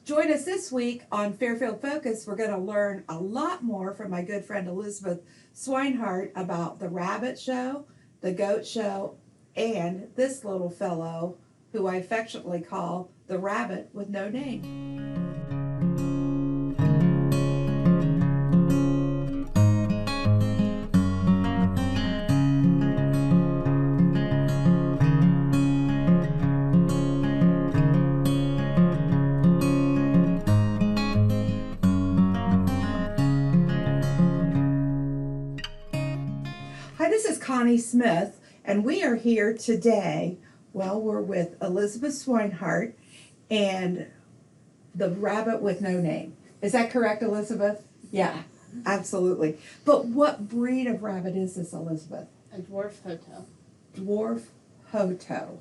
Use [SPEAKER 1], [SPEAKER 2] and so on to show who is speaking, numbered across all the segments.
[SPEAKER 1] Join us this week on Fairfield Focus. We're going to learn a lot more from my good friend Elizabeth Swinehart about the rabbit show, the goat show, and this little fellow who I affectionately call the rabbit with no name. Hi, this is Connie Smith, and we are here today. Well, we're with Elizabeth Swinehart and the rabbit with no name. Is that correct, Elizabeth? Yeah, absolutely. But what breed of rabbit is this, Elizabeth?
[SPEAKER 2] A dwarf hoto.
[SPEAKER 1] Dwarf hoto.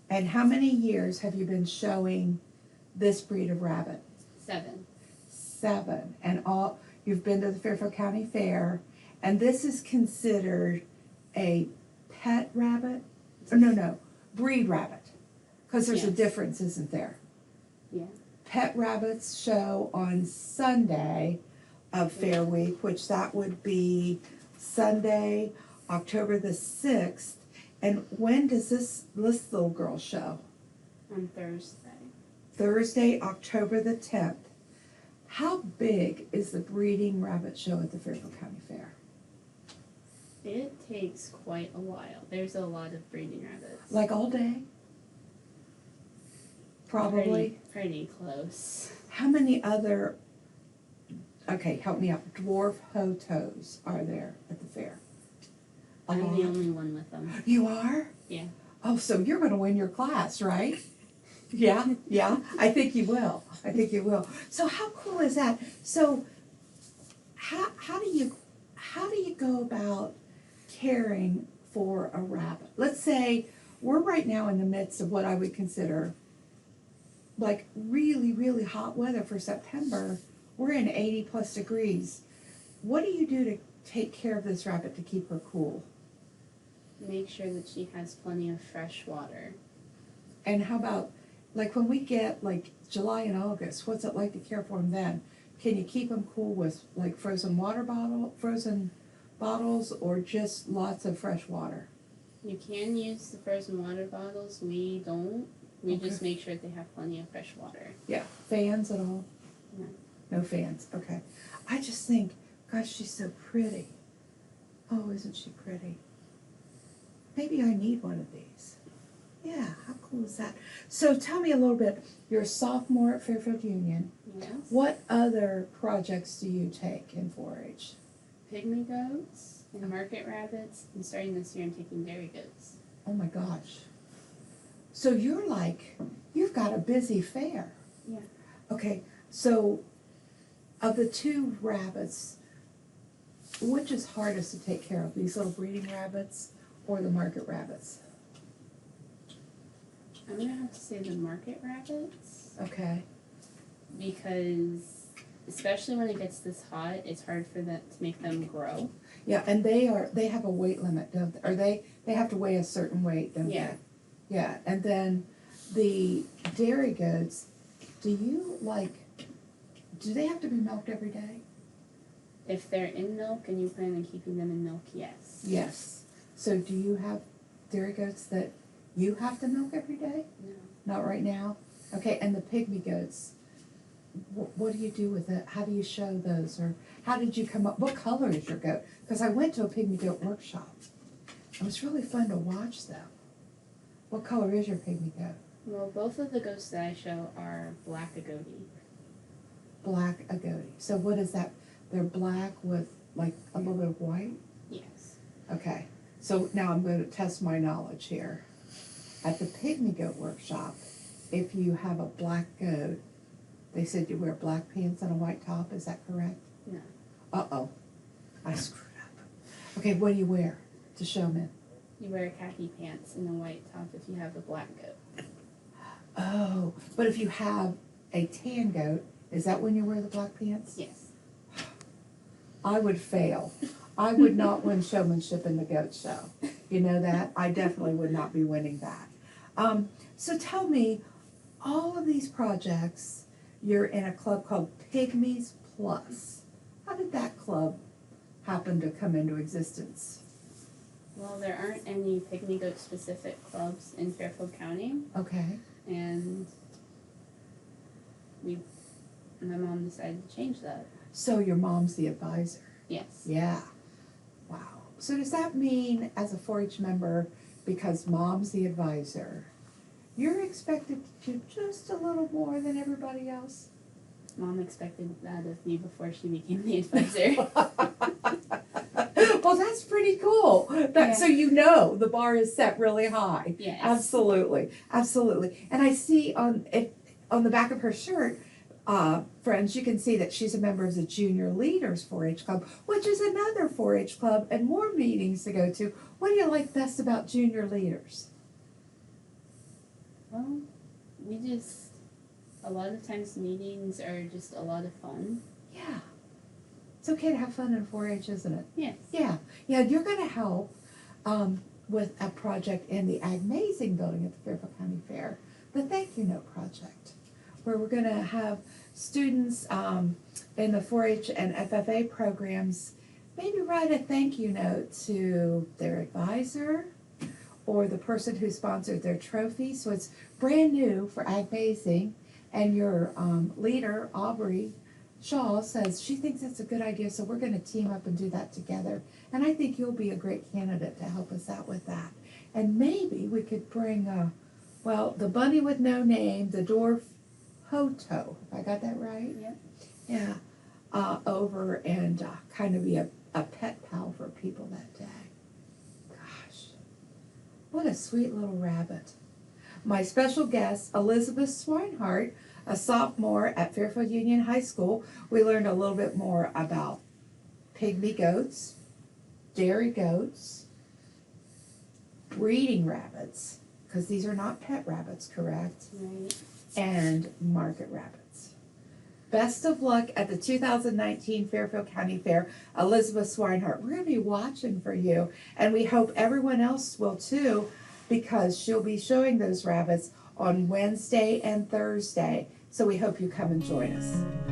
[SPEAKER 1] And how many years have you been showing this breed of rabbit?
[SPEAKER 2] 7.
[SPEAKER 1] 7. And all you've been to the Fairfield County Fair, and this is considered a pet rabbit? Or no, breed rabbit. Because there's a
[SPEAKER 2] Yes.
[SPEAKER 1] difference, isn't there?
[SPEAKER 2] Yeah.
[SPEAKER 1] Pet rabbits show on Sunday of Fair Week, which that would be Sunday, October the 6th. And when does this little girl show?
[SPEAKER 2] On Thursday.
[SPEAKER 1] Thursday, October the 10th. How big is the breeding rabbit show at the Fairfield County Fair?
[SPEAKER 2] It takes quite a while. There's a lot of breeding rabbits.
[SPEAKER 1] Like all day? Probably.
[SPEAKER 2] Pretty close.
[SPEAKER 1] How many other, okay, help me out, dwarf hotos are there at the fair? A
[SPEAKER 2] I'm the
[SPEAKER 1] lot.
[SPEAKER 2] only one with them.
[SPEAKER 1] You are?
[SPEAKER 2] Yeah.
[SPEAKER 1] Oh, so you're going to win your class, right? Yeah, I think you will. I think you will. So how cool is that? So how do you go about caring for a rabbit? Let's say we're right now in the midst of what I would consider like really, really hot weather for September. We're in 80 plus degrees. What do you do to take care of this rabbit to keep her cool?
[SPEAKER 2] Make sure that she has plenty of fresh water.
[SPEAKER 1] And how about, like when we get like July and August, what's it like to care for them then? Can you keep them cool with like frozen bottles, or just lots of fresh water?
[SPEAKER 2] You can use the frozen water bottles. We don't. We
[SPEAKER 1] Okay.
[SPEAKER 2] just make sure they have plenty of fresh water.
[SPEAKER 1] Yeah. Fans at all?
[SPEAKER 2] No.
[SPEAKER 1] No fans. Okay. I just think, gosh, she's so pretty. Oh, isn't she pretty? Maybe I need one of these. Yeah, how cool is that? So tell me a little bit. You're a sophomore at Fairfield Union.
[SPEAKER 2] Yes.
[SPEAKER 1] What other projects do you take in 4-H?
[SPEAKER 2] Pygmy goats and market rabbits. And starting this year, I'm taking dairy goats.
[SPEAKER 1] Oh my gosh. So you've got a busy fair.
[SPEAKER 2] Yeah.
[SPEAKER 1] Okay, so of the 2 rabbits, which is hardest to take care of, these little breeding rabbits or the market rabbits?
[SPEAKER 2] I'm gonna have to say the market rabbits.
[SPEAKER 1] Okay.
[SPEAKER 2] Because especially when it gets this hot, it's hard for them to make them grow.
[SPEAKER 1] Yeah, and they have a weight limit, don't they? Or they have to weigh a certain weight, don't
[SPEAKER 2] Yeah.
[SPEAKER 1] they? Yeah, and then the dairy goats, do they have to be milked every day?
[SPEAKER 2] If they're in milk and you plan on keeping them in milk, yes.
[SPEAKER 1] Yes. So do you have dairy goats that you have to milk every day?
[SPEAKER 2] No.
[SPEAKER 1] Not right now? Okay, and the pygmy goats, what do you do with it? How do you show those? Or how did you come up, what color is your goat? Because I went to a pygmy goat workshop. It was really fun to watch them. What color is your pygmy goat?
[SPEAKER 2] Well, both of the goats that I show are black agouti.
[SPEAKER 1] Black agouti. So what is that? They're black with like a little bit of white?
[SPEAKER 2] Yes.
[SPEAKER 1] Okay. So now I'm going to test my knowledge here. At the pygmy goat workshop, if you have a black goat, they said you wear black pants and a white top. Is that correct?
[SPEAKER 2] No.
[SPEAKER 1] Uh-oh. I screwed up. Okay, what do you wear to show them?
[SPEAKER 2] You wear khaki pants and a white top if you have a black goat.
[SPEAKER 1] Oh, but if you have a tan goat, is that when you wear the black pants?
[SPEAKER 2] Yes.
[SPEAKER 1] I would fail. I would not win showmanship in the goat show. You know that? I definitely would not be winning that. So tell me, all of these projects, you're in a club called Pygmies Plus. How did that club happen to come into existence?
[SPEAKER 2] Well, there aren't any pygmy goat specific clubs in Fairfield County,
[SPEAKER 1] Okay.
[SPEAKER 2] and my mom decided to change that.
[SPEAKER 1] So your mom's the advisor.
[SPEAKER 2] Yes.
[SPEAKER 1] Yeah. Wow. So does that mean, as a 4-H member, because mom's the advisor, you're expected to do just a little more than everybody else?
[SPEAKER 2] Mom expected that of me before she became the advisor.
[SPEAKER 1] Well, that's pretty cool. So you know the bar is set really high.
[SPEAKER 2] Yes.
[SPEAKER 1] Absolutely, absolutely. And I see on the back of her shirt, friends, you can see that she's a member of the Junior Leaders 4-H Club, which is another 4-H club and more meetings to go to. What do you like best about Junior Leaders?
[SPEAKER 2] Well, a lot of times meetings are just a lot of fun.
[SPEAKER 1] Yeah. It's okay to have fun in 4-H, isn't it?
[SPEAKER 2] Yes.
[SPEAKER 1] Yeah. Yeah, you're going to help with a project in the Amazing building at the Fairfield County Fair, the Thank You Note Project, where we're going to have students in the 4-H and FFA programs maybe write a thank you note to their advisor or the person who sponsored their trophy. So it's brand new for Amazing, and your leader, Aubrey Shaw, says she thinks it's a good idea, so we're going to team up and do that together. And I think you'll be a great candidate to help us out with that. And maybe we could bring, the bunny with no name, the dwarf Hoto, if I got that right?
[SPEAKER 2] Yep.
[SPEAKER 1] Yeah, over and kind of be a pet pal for people that day. Gosh, what a sweet little rabbit. My special guest, Elizabeth Swinehart, a sophomore at Fairfield Union High School. We learned a little bit more about pygmy goats, dairy goats, breeding rabbits, because these are not pet rabbits, correct?
[SPEAKER 2] Right.
[SPEAKER 1] And market rabbits. Best of luck at the 2019 Fairfield County Fair, Elizabeth Swinehart. We're going to be watching for you, and we hope everyone else will too, because she'll be showing those rabbits on Wednesday and Thursday. So we hope you come and join us.